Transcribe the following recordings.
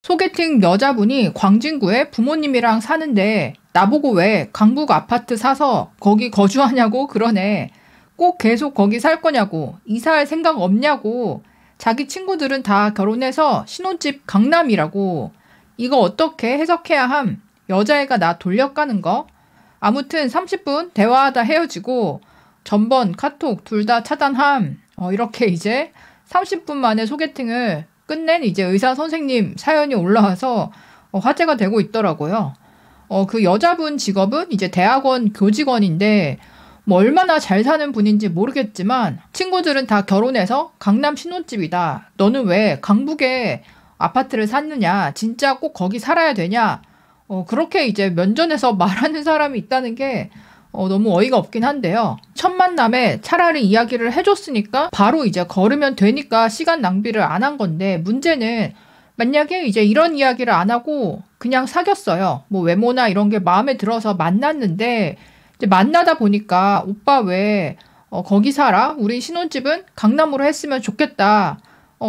소개팅 여자분이 광진구에 부모님이랑 사는데 나보고 왜 강북 아파트 사서 거기 거주하냐고 그러네. 꼭 계속 거기 살 거냐고. 이사할 생각 없냐고. 자기 친구들은 다 결혼해서 신혼집 강남이라고. 이거 어떻게 해석해야 함? 여자애가 나 돌려가는 거? 아무튼 30분 대화하다 헤어지고 전번 카톡 둘 다 차단함. 이렇게 이제 30분 만에 소개팅을 끝낸 이제 의사 선생님 사연이 올라와서 화제가 되고 있더라고요. 그 여자분 직업은 이제 대학원 교직원인데 뭐 얼마나 잘 사는 분인지 모르겠지만 친구들은 다 결혼해서 강남 신혼집이다. 너는 왜 강북에 아파트를 샀느냐? 진짜 꼭 거기 살아야 되냐? 그렇게 이제 면전에서 말하는 사람이 있다는 게 너무 어이가 없긴 한데요. 첫 만남에 차라리 이야기를 해줬으니까 바로 이제 걸으면 되니까 시간 낭비를 안 한 건데 문제는 만약에 이제 이런 이야기를 안 하고 그냥 사귀었어요. 뭐 외모나 이런 게 마음에 들어서 만났는데 이제 만나다 보니까 오빠 왜 거기 살아? 우리 신혼집은 강남으로 했으면 좋겠다.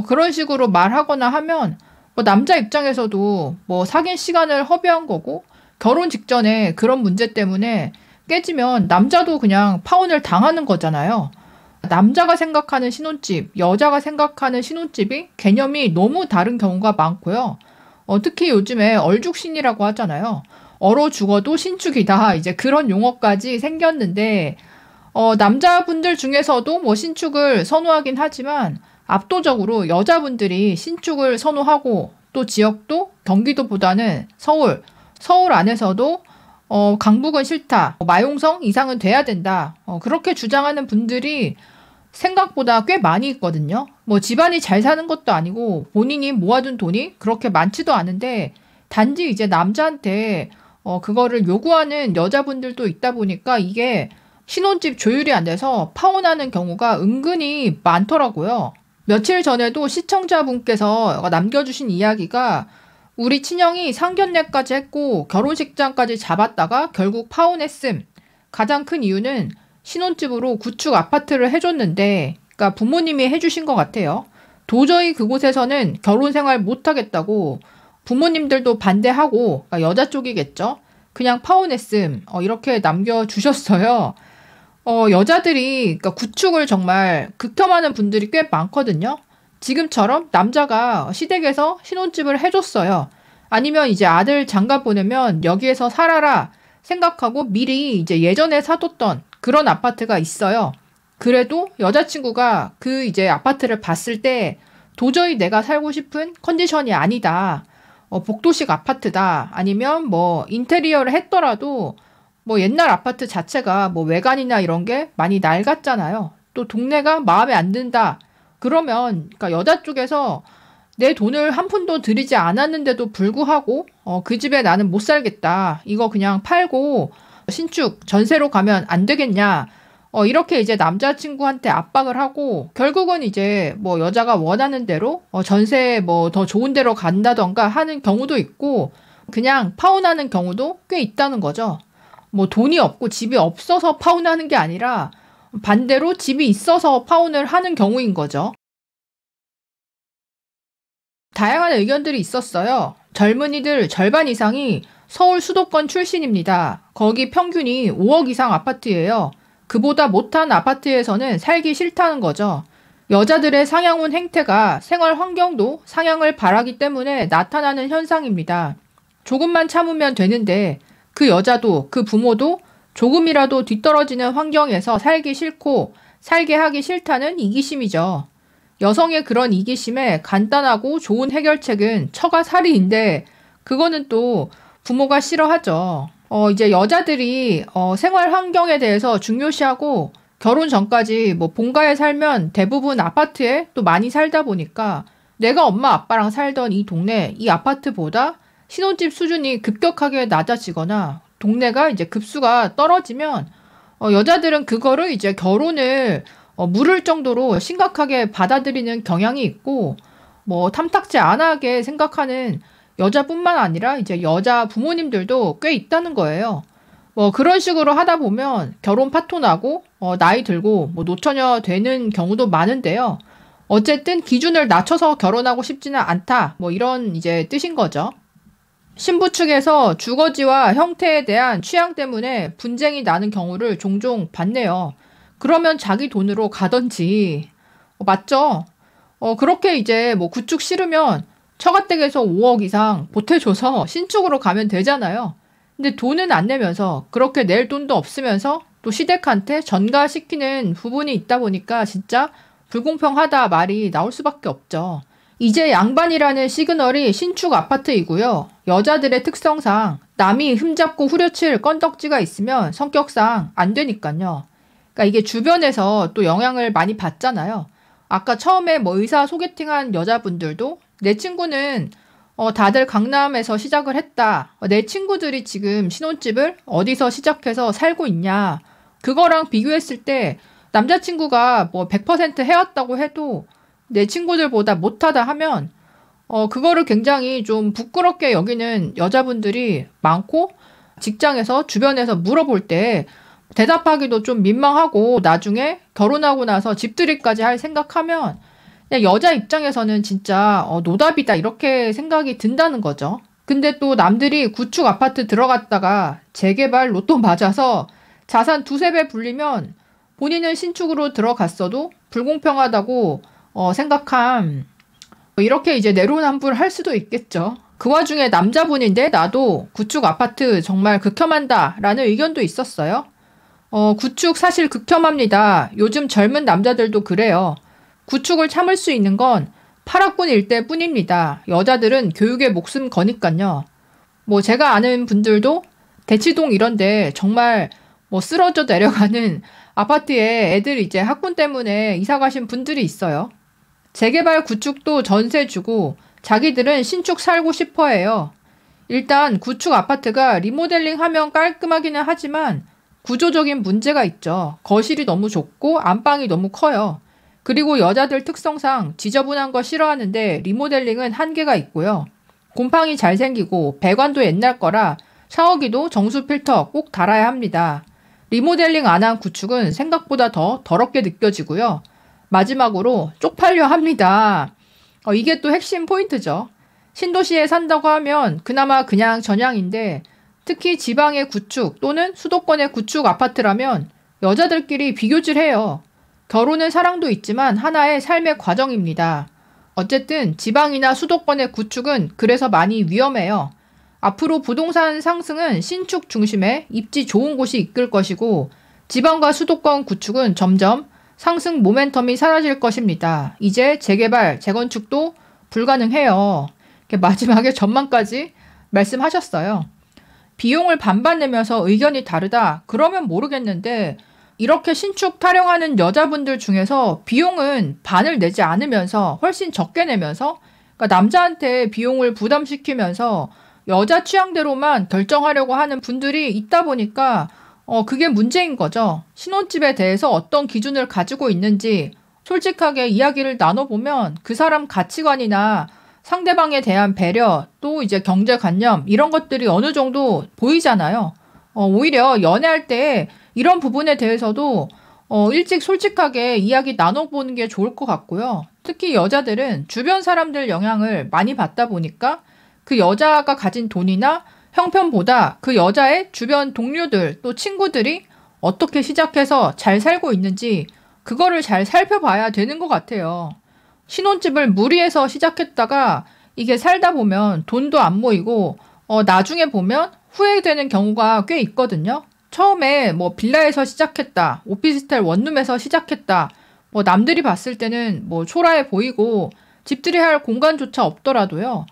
그런 식으로 말하거나 하면 뭐 남자 입장에서도 뭐 사귄 시간을 허비한 거고 결혼 직전에 그런 문제 때문에 깨지면 남자도 그냥 파혼을 당하는 거잖아요. 남자가 생각하는 신혼집, 여자가 생각하는 신혼집이 개념이 너무 다른 경우가 많고요. 특히 요즘에 얼죽신이라고 하잖아요. 얼어 죽어도 신축이다. 이제 그런 용어까지 생겼는데 남자분들 중에서도 뭐 신축을 선호하긴 하지만 압도적으로 여자분들이 신축을 선호하고 또 지역도 경기도보다는 서울 안에서도 강북은 싫다. 마용성 이상은 돼야 된다. 그렇게 주장하는 분들이 생각보다 꽤 많이 있거든요. 뭐 집안이 잘 사는 것도 아니고 본인이 모아둔 돈이 그렇게 많지도 않은데 단지 이제 남자한테 그거를 요구하는 여자분들도 있다 보니까 이게 신혼집 조율이 안 돼서 파혼하는 경우가 은근히 많더라고요. 며칠 전에도 시청자분께서 남겨주신 이야기가 우리 친형이 상견례까지 했고 결혼식장까지 잡았다가 결국 파혼했음. 가장 큰 이유는 신혼집으로 구축 아파트를 해줬는데 그러니까 부모님이 해주신 것 같아요. 도저히 그곳에서는 결혼 생활 못하겠다고 부모님들도 반대하고 그러니까 여자 쪽이겠죠. 그냥 파혼했음. 이렇게 남겨주셨어요. 여자들이 그러니까 구축을 정말 극혐하는 분들이 꽤 많거든요. 지금처럼 남자가 시댁에서 신혼집을 해줬어요. 아니면 이제 아들 장가 보내면 여기에서 살아라 생각하고 미리 이제 예전에 사뒀던 그런 아파트가 있어요. 그래도 여자친구가 그 이제 아파트를 봤을 때 도저히 내가 살고 싶은 컨디션이 아니다. 복도식 아파트다. 아니면 뭐 인테리어를 했더라도 뭐 옛날 아파트 자체가 뭐 외관이나 이런 게 많이 낡았잖아요. 또 동네가 마음에 안 든다. 그러면 그러니까 여자 쪽에서 내 돈을 한 푼도 들이지 않았는데도 불구하고 그 집에 나는 못 살겠다. 이거 그냥 팔고 신축 전세로 가면 안 되겠냐. 이렇게 이제 남자친구한테 압박을 하고 결국은 이제 뭐 여자가 원하는 대로 전세 뭐 더 좋은 데로 간다던가 하는 경우도 있고 그냥 파혼하는 경우도 꽤 있다는 거죠. 뭐 돈이 없고 집이 없어서 파혼하는 게 아니라 반대로 집이 있어서 파혼을 하는 경우인 거죠. 다양한 의견들이 있었어요. 젊은이들 절반 이상이 서울 수도권 출신입니다. 거기 평균이 5억 이상 아파트예요. 그보다 못한 아파트에서는 살기 싫다는 거죠. 여자들의 상향혼 행태가 생활 환경도 상향을 바라기 때문에 나타나는 현상입니다. 조금만 참으면 되는데 그 여자도 그 부모도 조금이라도 뒤떨어지는 환경에서 살기 싫고 살게 하기 싫다는 이기심이죠. 여성의 그런 이기심에 간단하고 좋은 해결책은 처가살이인데 그거는 또 부모가 싫어하죠. 이제 여자들이 생활 환경에 대해서 중요시하고 결혼 전까지 뭐 본가에 살면 대부분 아파트에 또 많이 살다 보니까 내가 엄마 아빠랑 살던 이 동네, 이 아파트보다 신혼집 수준이 급격하게 낮아지거나 동네가 이제 급수가 떨어지면 여자들은 그거를 이제 결혼을 물을 정도로 심각하게 받아들이는 경향이 있고 뭐 탐탁지 않게 생각하는 여자뿐만 아니라 이제 여자 부모님들도 꽤 있다는 거예요. 뭐 그런 식으로 하다 보면 결혼 파토 나고 나이 들고 뭐 노처녀 되는 경우도 많은데요. 어쨌든 기준을 낮춰서 결혼하고 싶지는 않다. 뭐 이런 이제 뜻인 거죠. 신부 측에서 주거지와 형태에 대한 취향 때문에 분쟁이 나는 경우를 종종 봤네요. 그러면 자기 돈으로 가던지. 맞죠? 그렇게 이제 뭐 구축 싫으면 처가댁에서 5억 이상 보태줘서 신축으로 가면 되잖아요. 근데 돈은 안 내면서 그렇게 낼 돈도 없으면서 또 시댁한테 전가시키는 부분이 있다 보니까 진짜 불공평하다 말이 나올 수밖에 없죠. 이제 양반이라는 시그널이 신축 아파트이고요. 여자들의 특성상 남이 흠잡고 후려칠 건덕지가 있으면 성격상 안 되니까요. 그러니까 이게 주변에서 또 영향을 많이 받잖아요. 아까 처음에 뭐 의사 소개팅한 여자분들도 내 친구는 다들 강남에서 시작을 했다. 내 친구들이 지금 신혼집을 어디서 시작해서 살고 있냐. 그거랑 비교했을 때 남자친구가 뭐 100% 해왔다고 해도 내 친구들보다 못하다 하면 그거를 굉장히 좀 부끄럽게 여기는 여자분들이 많고 직장에서 주변에서 물어볼 때 대답하기도 좀 민망하고 나중에 결혼하고 나서 집들이까지 할 생각하면 그냥 여자 입장에서는 진짜 노답이다 이렇게 생각이 든다는 거죠. 근데 또 남들이 구축 아파트 들어갔다가 재개발 로또 맞아서 자산 두세 배 불리면 본인은 신축으로 들어갔어도 불공평하다고 생각함. 이렇게 이제 내로남불할 수도 있겠죠. 그 와중에 남자분인데 나도 구축 아파트 정말 극혐한다 라는 의견도 있었어요. 구축 사실 극혐합니다. 요즘 젊은 남자들도 그래요. 구축을 참을 수 있는 건 8학군 일대 뿐입니다. 여자들은 교육에 목숨 거니까요. 뭐 제가 아는 분들도 대치동 이런데 정말 뭐 쓰러져 내려가는 아파트에 애들 이제 학군 때문에 이사 가신 분들이 있어요. 재개발 구축도 전세 주고 자기들은 신축 살고 싶어 해요. 일단 구축 아파트가 리모델링 하면 깔끔하기는 하지만 구조적인 문제가 있죠. 거실이 너무 좁고 안방이 너무 커요. 그리고 여자들 특성상 지저분한 거 싫어하는데 리모델링은 한계가 있고요. 곰팡이 잘 생기고 배관도 옛날 거라 샤워기도 정수 필터 꼭 달아야 합니다. 리모델링 안 한 구축은 생각보다 더 더럽게 느껴지고요. 마지막으로 쪽팔려 합니다. 이게 또 핵심 포인트죠. 신도시에 산다고 하면 그나마 그냥 전향인데 특히 지방의 구축 또는 수도권의 구축 아파트라면 여자들끼리 비교질해요. 결혼은 사랑도 있지만 하나의 삶의 과정입니다. 어쨌든 지방이나 수도권의 구축은 그래서 많이 위험해요. 앞으로 부동산 상승은 신축 중심의 입지 좋은 곳이 이끌 것이고 지방과 수도권 구축은 점점 상승 모멘텀이 사라질 것입니다. 이제 재개발, 재건축도 불가능해요. 마지막에 전망까지 말씀하셨어요. 비용을 반반 내면서 의견이 다르다. 그러면 모르겠는데 이렇게 신축 타령하는 여자분들 중에서 비용은 반을 내지 않으면서 훨씬 적게 내면서 그러니까 남자한테 비용을 부담시키면서 여자 취향대로만 결정하려고 하는 분들이 있다 보니까 그게 문제인 거죠. 신혼집에 대해서 어떤 기준을 가지고 있는지 솔직하게 이야기를 나눠보면 그 사람 가치관이나 상대방에 대한 배려 또 이제 경제관념 이런 것들이 어느 정도 보이잖아요. 오히려 연애할 때 이런 부분에 대해서도 일찍 솔직하게 이야기 나눠보는 게 좋을 것 같고요. 특히 여자들은 주변 사람들 영향을 많이 받다 보니까 그 여자가 가진 돈이나 형편보다 그 여자의 주변 동료들 또 친구들이 어떻게 시작해서 잘 살고 있는지 그거를 잘 살펴봐야 되는 것 같아요. 신혼집을 무리해서 시작했다가 이게 살다 보면 돈도 안 모이고 나중에 보면 후회되는 경우가 꽤 있거든요. 처음에 뭐 빌라에서 시작했다, 오피스텔 원룸에서 시작했다, 뭐 남들이 봤을 때는 뭐 초라해 보이고 집들이 할 공간조차 없더라도요.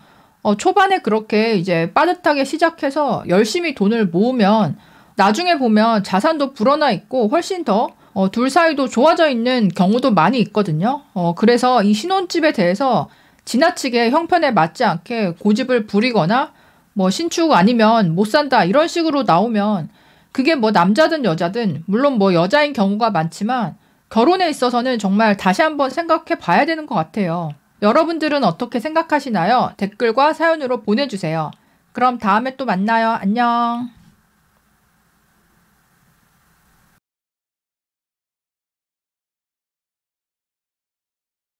초반에 그렇게 이제 빠듯하게 시작해서 열심히 돈을 모으면 나중에 보면 자산도 불어나 있고 훨씬 더 둘 사이도 좋아져 있는 경우도 많이 있거든요. 그래서 이 신혼집에 대해서 지나치게 형편에 맞지 않게 고집을 부리거나 뭐 신축 아니면 못 산다 이런 식으로 나오면 그게 뭐 남자든 여자든 물론 뭐 여자인 경우가 많지만 결혼에 있어서는 정말 다시 한번 생각해 봐야 되는 것 같아요. 여러분들은 어떻게 생각하시나요? 댓글과 사연으로 보내주세요. 그럼 다음에 또 만나요. 안녕.